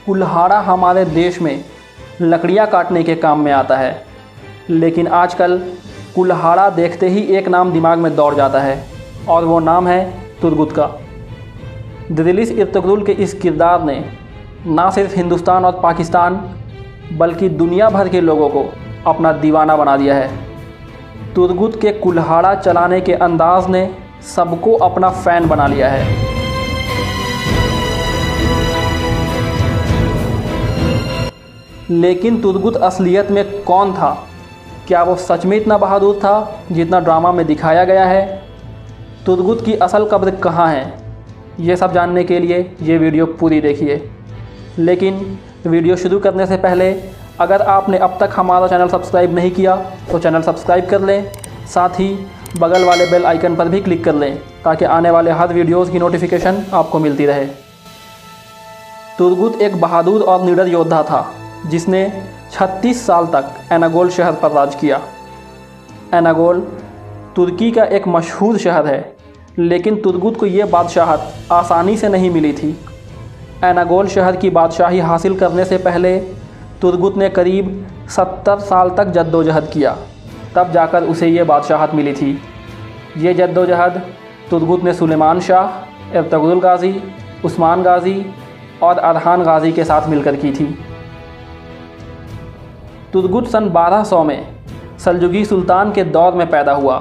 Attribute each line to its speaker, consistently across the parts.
Speaker 1: कुल्हाड़ा हमारे देश में लकड़ियाँ काटने के काम में आता है, लेकिन आजकल कुल्हाड़ा देखते ही एक नाम दिमाग में दौड़ जाता है और वो नाम है तुर्गुत का। दिल्लीस इर्तुगरुल के इस किरदार ने ना सिर्फ हिंदुस्तान और पाकिस्तान बल्कि दुनिया भर के लोगों को अपना दीवाना बना दिया है। तुर्गुत के कुल्हाड़ा चलाने के अंदाज ने सबको अपना फ़ैन बना लिया है। लेकिन तुर्गुत असलियत में कौन था? क्या वो सच में इतना बहादुर था जितना ड्रामा में दिखाया गया है? तुर्गुत की असल कब्र कहाँ है? ये सब जानने के लिए ये वीडियो पूरी देखिए। लेकिन वीडियो शुरू करने से पहले अगर आपने अब तक हमारा चैनल सब्सक्राइब नहीं किया तो चैनल सब्सक्राइब कर लें, साथ ही बगल वाले बेल आइकन पर भी क्लिक कर लें ताकि आने वाले हर वीडियोज़ की नोटिफिकेशन आपको मिलती रहे। तुर्गुत एक बहादुर और निडर योद्धा था जिसने 36 साल तक एनागोल शहर पर राज किया। एनागोल तुर्की का एक मशहूर शहर है, लेकिन तुर्गुत को ये बादशाहत आसानी से नहीं मिली थी। एनागोल शहर की बादशाही हासिल करने से पहले तुर्गुत ने करीब 70 साल तक जद्दोजहद किया, तब जाकर उसे ये बादशाहत मिली थी। ये जद्दोजहद तुर्गुत ने सुलेमान शाह, इर्तुगरुल गाज़ी, उस्मान गाज़ी और अरहान गाज़ी के साथ मिलकर की थी। तुर्गुत सन 1200 में सल्जुकी सुल्तान के दौर में पैदा हुआ।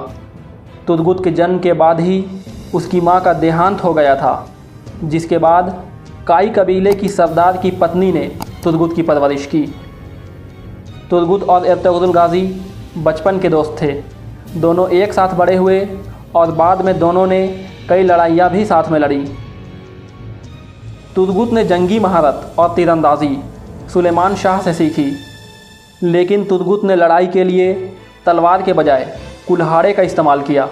Speaker 1: तुर्गुत के जन्म के बाद ही उसकी मां का देहांत हो गया था, जिसके बाद काई कबीले की सरदार की पत्नी ने तुर्गुत की परवरिश की। तुर्गुत और इर्तुगरुल गाज़ी बचपन के दोस्त थे। दोनों एक साथ बड़े हुए और बाद में दोनों ने कई लड़ाइयाँ भी साथ में लड़ी। तुर्गुत ने जंगी महारत और तीरंदाजी सुलेमान शाह से सीखी, लेकिन तुर्गुत ने लड़ाई के लिए तलवार के बजाय कुल्हाड़े का इस्तेमाल किया।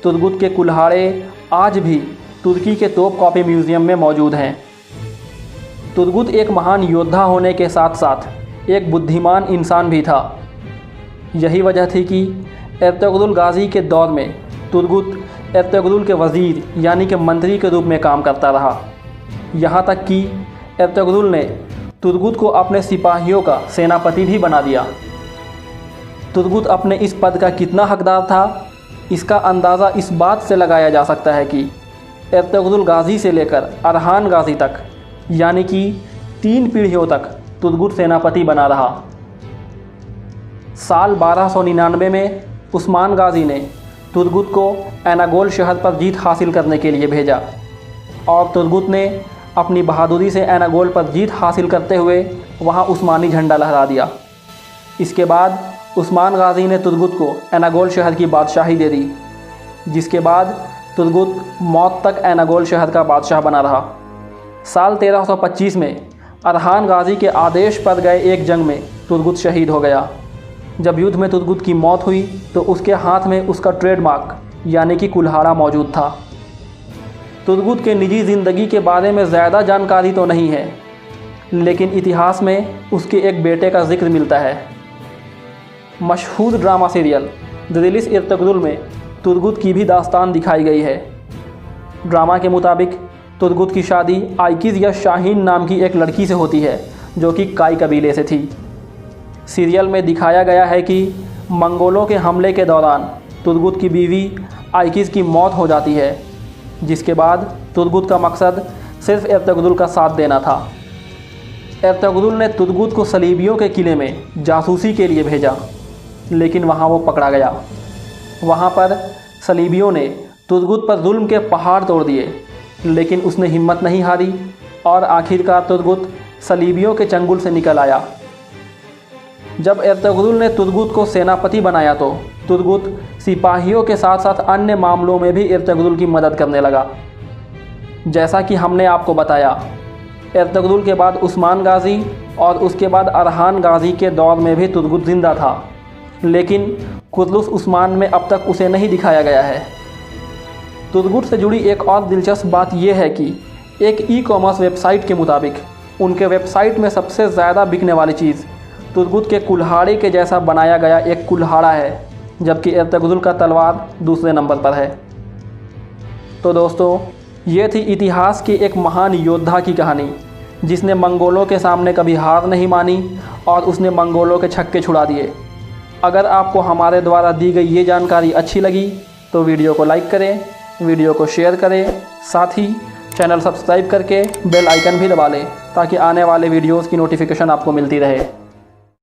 Speaker 1: तुर्गुत के कुल्हाड़े आज भी तुर्की के तोपकापी म्यूज़ियम में मौजूद हैं। तुर्गुत एक महान योद्धा होने के साथ साथ एक बुद्धिमान इंसान भी था। यही वजह थी कि इर्तुगरुल गाज़ी के दौर में तुर्गुत इर्तुगरुल के वज़ीर यानी कि मंत्री के रूप में काम करता रहा। यहाँ तक कि इर्तुगरुल ने तुर्गुत को अपने सिपाहियों का सेनापति भी बना दिया। तुर्गुत अपने इस पद का कितना हकदार था, इसका अंदाज़ा इस बात से लगाया जा सकता है कि इर्तुगरुल गाज़ी से लेकर अरहान गाज़ी तक यानी कि 3 पीढ़ियों तक तुर्गुत सेनापति बना रहा। साल 1299 में उस्मान गाज़ी ने तुर्गुत को एनागोल शहर पर जीत हासिल करने के लिए भेजा और तुर्गुत ने अपनी बहादुरी से एनागोल पर जीत हासिल करते हुए वहां उस्मानी झंडा लहरा दिया। इसके बाद उस्मान गाज़ी ने तुर्गुत को एनागोल शहर की बादशाही दे दी, जिसके बाद तुर्गुत मौत तक एनागोल शहर का बादशाह बना रहा। साल 1325 में अरहान गाज़ी के आदेश पर गए एक जंग में तुर्गुत शहीद हो गया। जब युद्ध में तुर्गुत की मौत हुई तो उसके हाथ में उसका ट्रेडमार्क यानी कि कुल्हाड़ा मौजूद था। तुर्गुत के निजी ज़िंदगी के बारे में ज़्यादा जानकारी तो नहीं है, लेकिन इतिहास में उसके एक बेटे का जिक्र मिलता है। मशहूर ड्रामा सीरियल दिल्लीस इर्तुगरुल में तुर्गुत की भी दास्तान दिखाई गई है। ड्रामा के मुताबिक तुर्गुत की शादी आइकिज़ या शाहीन नाम की एक लड़की से होती है जो कि काई कबीले से थी। सीरियल में दिखाया गया है कि मंगोलों के हमले के दौरान तुर्गुत की बीवी आइकिज़ की मौत हो जाती है, जिसके बाद तुर्गुत का मकसद सिर्फ इर्तुगरुल का साथ देना था। इर्तुगरुल ने तुर्गुत को सलीबियों के किले में जासूसी के लिए भेजा, लेकिन वहाँ वो पकड़ा गया। वहाँ पर सलीबियों ने तुर्गुत पर जुल्म के पहाड़ तोड़ दिए, लेकिन उसने हिम्मत नहीं हारी और आखिरकार तुर्गुत सलीबियों के चंगुल से निकल आया। जब इर्तुगरुल ने तुर्गुत को सेनापति बनाया तो तुर्गुत सिपाहियों के साथ साथ अन्य मामलों में भी इर्तुगरुल की मदद करने लगा। जैसा कि हमने आपको बताया, इर्तुगरुल के बाद उस्मान गाज़ी और उसके बाद अरहान गाज़ी के दौर में भी तुर्गुत जिंदा था, लेकिन कुतलुस उस्मान में अब तक उसे नहीं दिखाया गया है। तुर्गुत से जुड़ी एक और दिलचस्प बात यह है कि एक ई-कॉमर्स वेबसाइट के मुताबिक उनके वेबसाइट में सबसे ज़्यादा बिकने वाली चीज़ तुर्गुत के कुल्हाड़े के जैसा बनाया गया एक कुल्हाड़ा है, जबकि इर्तुगरुल का तलवार दूसरे नंबर पर है। तो दोस्तों, ये थी इतिहास के एक महान योद्धा की कहानी जिसने मंगोलों के सामने कभी हार नहीं मानी और उसने मंगोलों के छक्के छुड़ा दिए। अगर आपको हमारे द्वारा दी गई ये जानकारी अच्छी लगी तो वीडियो को लाइक करें, वीडियो को शेयर करें, साथ ही चैनल सब्सक्राइब करके बेल आइकन भी दबा लें ताकि आने वाले वीडियोज़ की नोटिफिकेशन आपको मिलती रहे।